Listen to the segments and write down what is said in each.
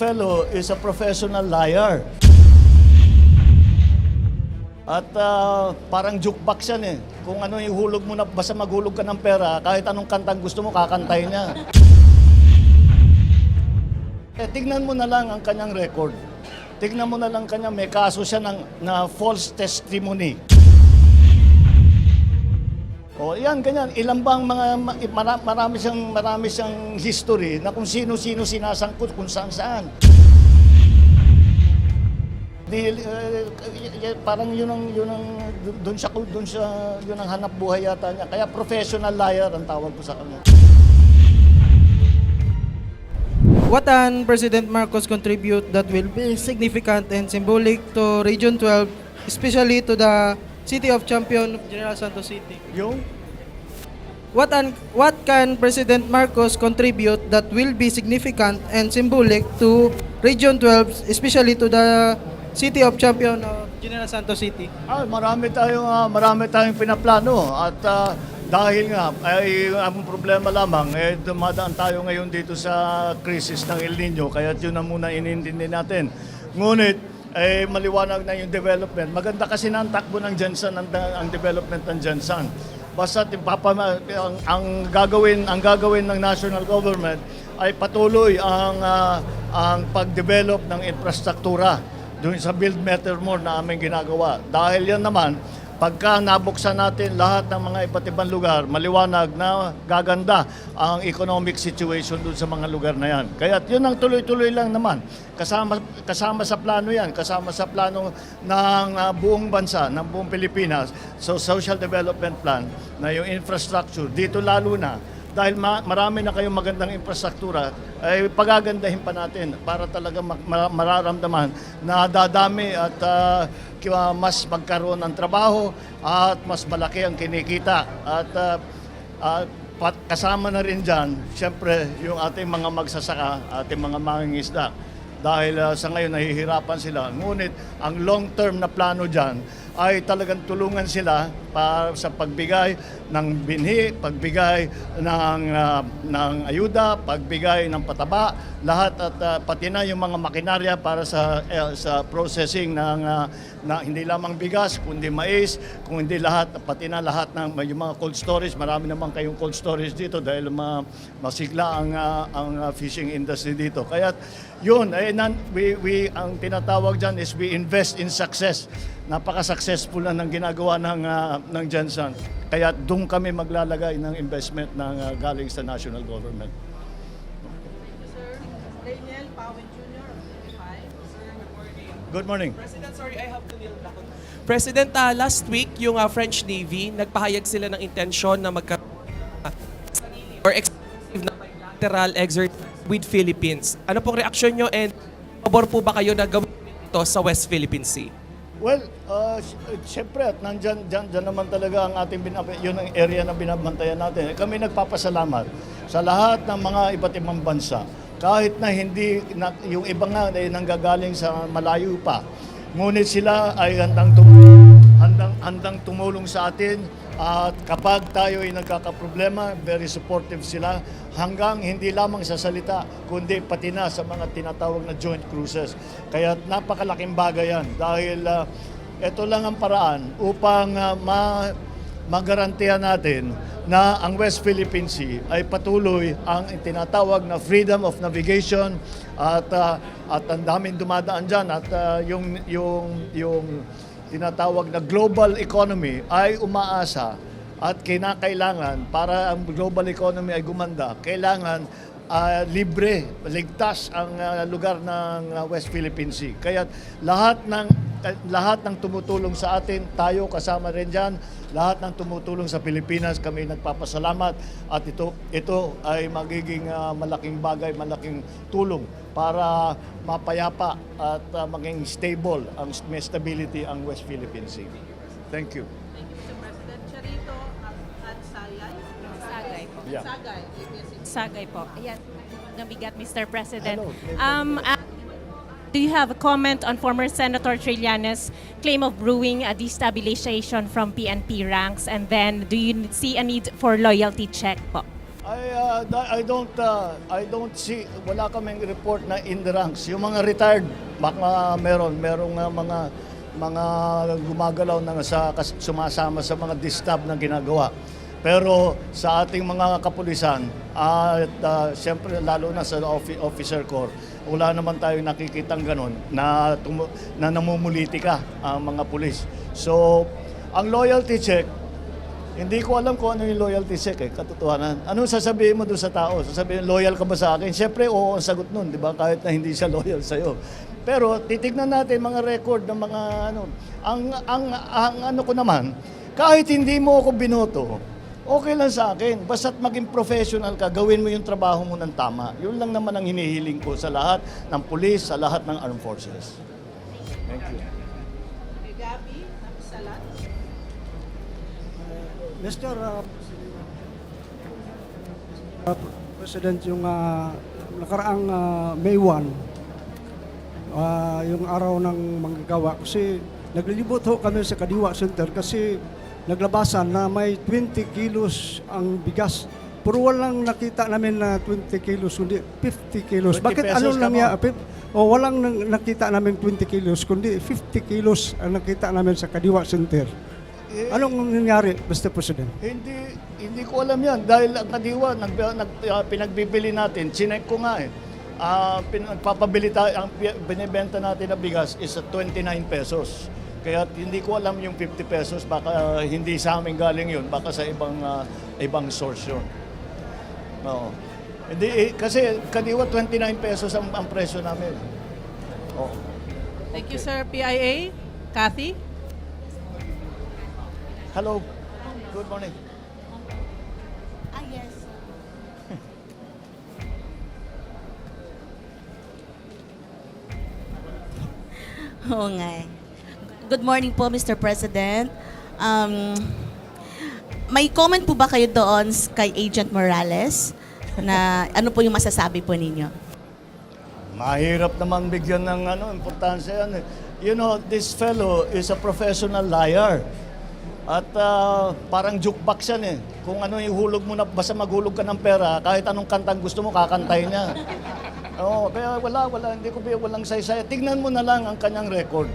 fellow is a professional liar. At parang jukebox yan eh. Kung ano yung hulog mo na, basta maghulog ka ng pera, kahit anong kantang gusto mo, kakantay niya. Tignan mo na lang ang kanyang record. Tignan mo na lang kanya, may kaso siya na false testimony. O yan, ganyan. Ilan bang marami siyang history na kung sino-sino sinasangkot, kung saan-saan. Parang yun ang doon ang hanap buhay yata niya. Kaya professional liar ang tawag ko sa kanya. What can President Marcos contribute that will be significant and symbolic to Region 12, especially to the City of Champion of General Santos City? Yung? What can President Marcos contribute that will be significant and symbolic to Region 12, especially to the City of Champion of General Santos City? Marami tayong pinaplano at dahil nga ay ang problema lamang dumadaan tayo ngayon dito sa crisis ng El Nino, kaya yun na muna inintindi natin. Ngunit maliwanag na yung development. Maganda kasi na ang takbo ng Jensen, ang development ng Jensen. Basta ang gagawin ng national government ay patuloy ang pag-develop ng infrastruktura doon sa Build Better More na aming ginagawa. Dahil yan naman, pagka nabuksan natin lahat ng mga iba't ibang lugar, maliwanag na gaganda ang economic situation doon sa mga lugar na yan. Kaya yun ang tuloy-tuloy lang naman. Kasama sa plano yan, kasama sa plano ng buong bansa, ng buong Pilipinas. So Social Development Plan na yung infrastructure, dito lalo na, dahil marami na kayong magandang infrastruktura, ay pagagandahin pa natin para talaga mararamdaman na dadami at mas magkaroon ng trabaho at mas malaki ang kinikita. At kasama na rin dyan, siyempre, yung ating mga magsasaka, ating mga mangingisda. Dahil sa ngayon nahihirapan sila. Ngunit ang long-term na plano dyan ay talagang tulungan sila para sa pagbigay ng binhi, pagbigay ng ayuda, pagbigay ng pataba, lahat at pati na yung mga makinarya para sa processing ng hindi lamang bigas, kundi mais, kung hindi lahat, pati na lahat ng yung mga cold storage. Marami naman kayong cold storage dito dahil masigla ang fishing industry dito. Kaya yun, ang tinatawag dyan is we invest in success. Napaka-successful na ng ginagawa ng Jensen. Kaya doon kami maglalagay ng investment ng galing sa national government. Sir, Daniel Pawen Jr. of 25. Sir, good morning. Good morning. President, sorry, I have to kneel back. President, last week, yung French Navy, nagpahayag sila ng intensyon na or exclusive na bilateral exercise with Philippines. Ano pong reaksyon nyo and pabor po ba kayo na gawin ito sa West Philippine Sea? Well, siyempre, at dyan naman talaga ang ating yun ang area na binabantayan natin. Kami nagpapasalamat sa lahat ng mga iba't ibang bansa. Kahit na hindi, yung iba nga ay nanggagaling sa malayo pa. Ngunit sila ay handang tumulong sa atin. At kapag tayo ay nagkakaproblema, very supportive sila hanggang hindi lamang sa salita, kundi pati na sa mga tinatawag na joint cruises. Kaya napakalaking bagay yan dahil ito lang ang paraan upang magarantiya natin na ang West Philippine Sea ay patuloy ang tinatawag na freedom of navigation at ang daming dumadaan dyan at yung tinatawag na global economy ay umaasa at kinakailangan para ang global economy ay gumanda, kailangan libre, ligtas ang lugar ng West Philippine Sea. Kaya lahat ng tumutulong sa atin, tayo kasama rin dyan, lahat ng tumutulong sa Pilipinas, kami nagpapasalamat at ito ay magiging malaking bagay, malaking tulong para mapayapa at maging stable, may stability ang West Philippine Sea. Thank you. Thank you, Mr. President. Charito at Sayay. Sagay po. Yeah. Sagay. Sagay po. Ayan. Nabigat, Mr. President. Hello. Do you have a comment on former Senator Trillanes' claim of brewing a destabilization from PNP ranks? And then, do you see a need for loyalty check po? I don't see, wala kaming report na in the ranks. Yung mga retired, baka merong mga gumagalaw na sumasama sa mga distab na ginagawa. Pero sa ating mga kapulisan, at siyempre lalo na sa officer corps, wala naman tayong nakikitang ganun na namumulitika ang mga pulis. So, ang loyalty check, hindi ko alam kung ano yung loyalty check katotohanan. Anong sasabihin mo doon sa tao? Sasabihin, loyal ka ba sa akin? Siyempre, oo ang sagot nun, di ba? Kahit na hindi siya loyal sa'yo. Pero titignan natin mga record ng mga ano. Ang ano ko naman, kahit hindi mo ako binoto, okay lang sa akin. Basta't maging professional ka, gawin mo yung trabaho mo ng tama. Yun lang naman ang hinihiling ko sa lahat ng pulis, sa lahat ng armed forces. Thank you. Kay Gabi, Salat. Mr. President, yung nakaraang May 1, yung araw ng manggagawa, kasi naglilibot ho kami sa Kadiwa Center kasi naglabasan na may 20 kilos ang bigas. Pero walang nakita namin na 20 kilos, kundi 50 kilos. 20 Bakit pesos ano ka lang walang nakita namin 20 kilos, kundi 50 kilos ang nakita namin sa Kadiwa Center. Anong nangyari, Mr. President? Hindi ko alam yan dahil ang Kadiwa pinagbibili natin, chinek ko nga pinagpapabili tayo, ang binibenta natin na bigas is at 29 pesos. Kaya hindi ko alam yung 50 pesos, baka hindi sa amin galing yun, baka sa ibang source yun. No. Hindi, kasi Kadiwa 29 pesos ang presyo namin. Oh. Thank you, sir. PIA, Kathy. Hello. Good morning. Yes. Oo nga eh. Good morning po, Mr. President. May comment po ba kayo doon kay Agent Morales na ano po yung masasabi po ninyo? Mahirap naman bigyan ng importansya yan. You know, this fellow is a professional liar. At parang jukebox yan eh. Kung ano yung hulog mo na, basta maghulog ka ng pera, kahit anong kantang gusto mo, kakantay niya. Oo, kaya walang saysay. Tignan mo na lang ang kanyang record.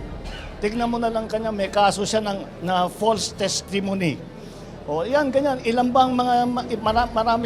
Tignan mo na lang kanya, may kaso siya na false testimony. O yan, ganyan. Ilan bang marami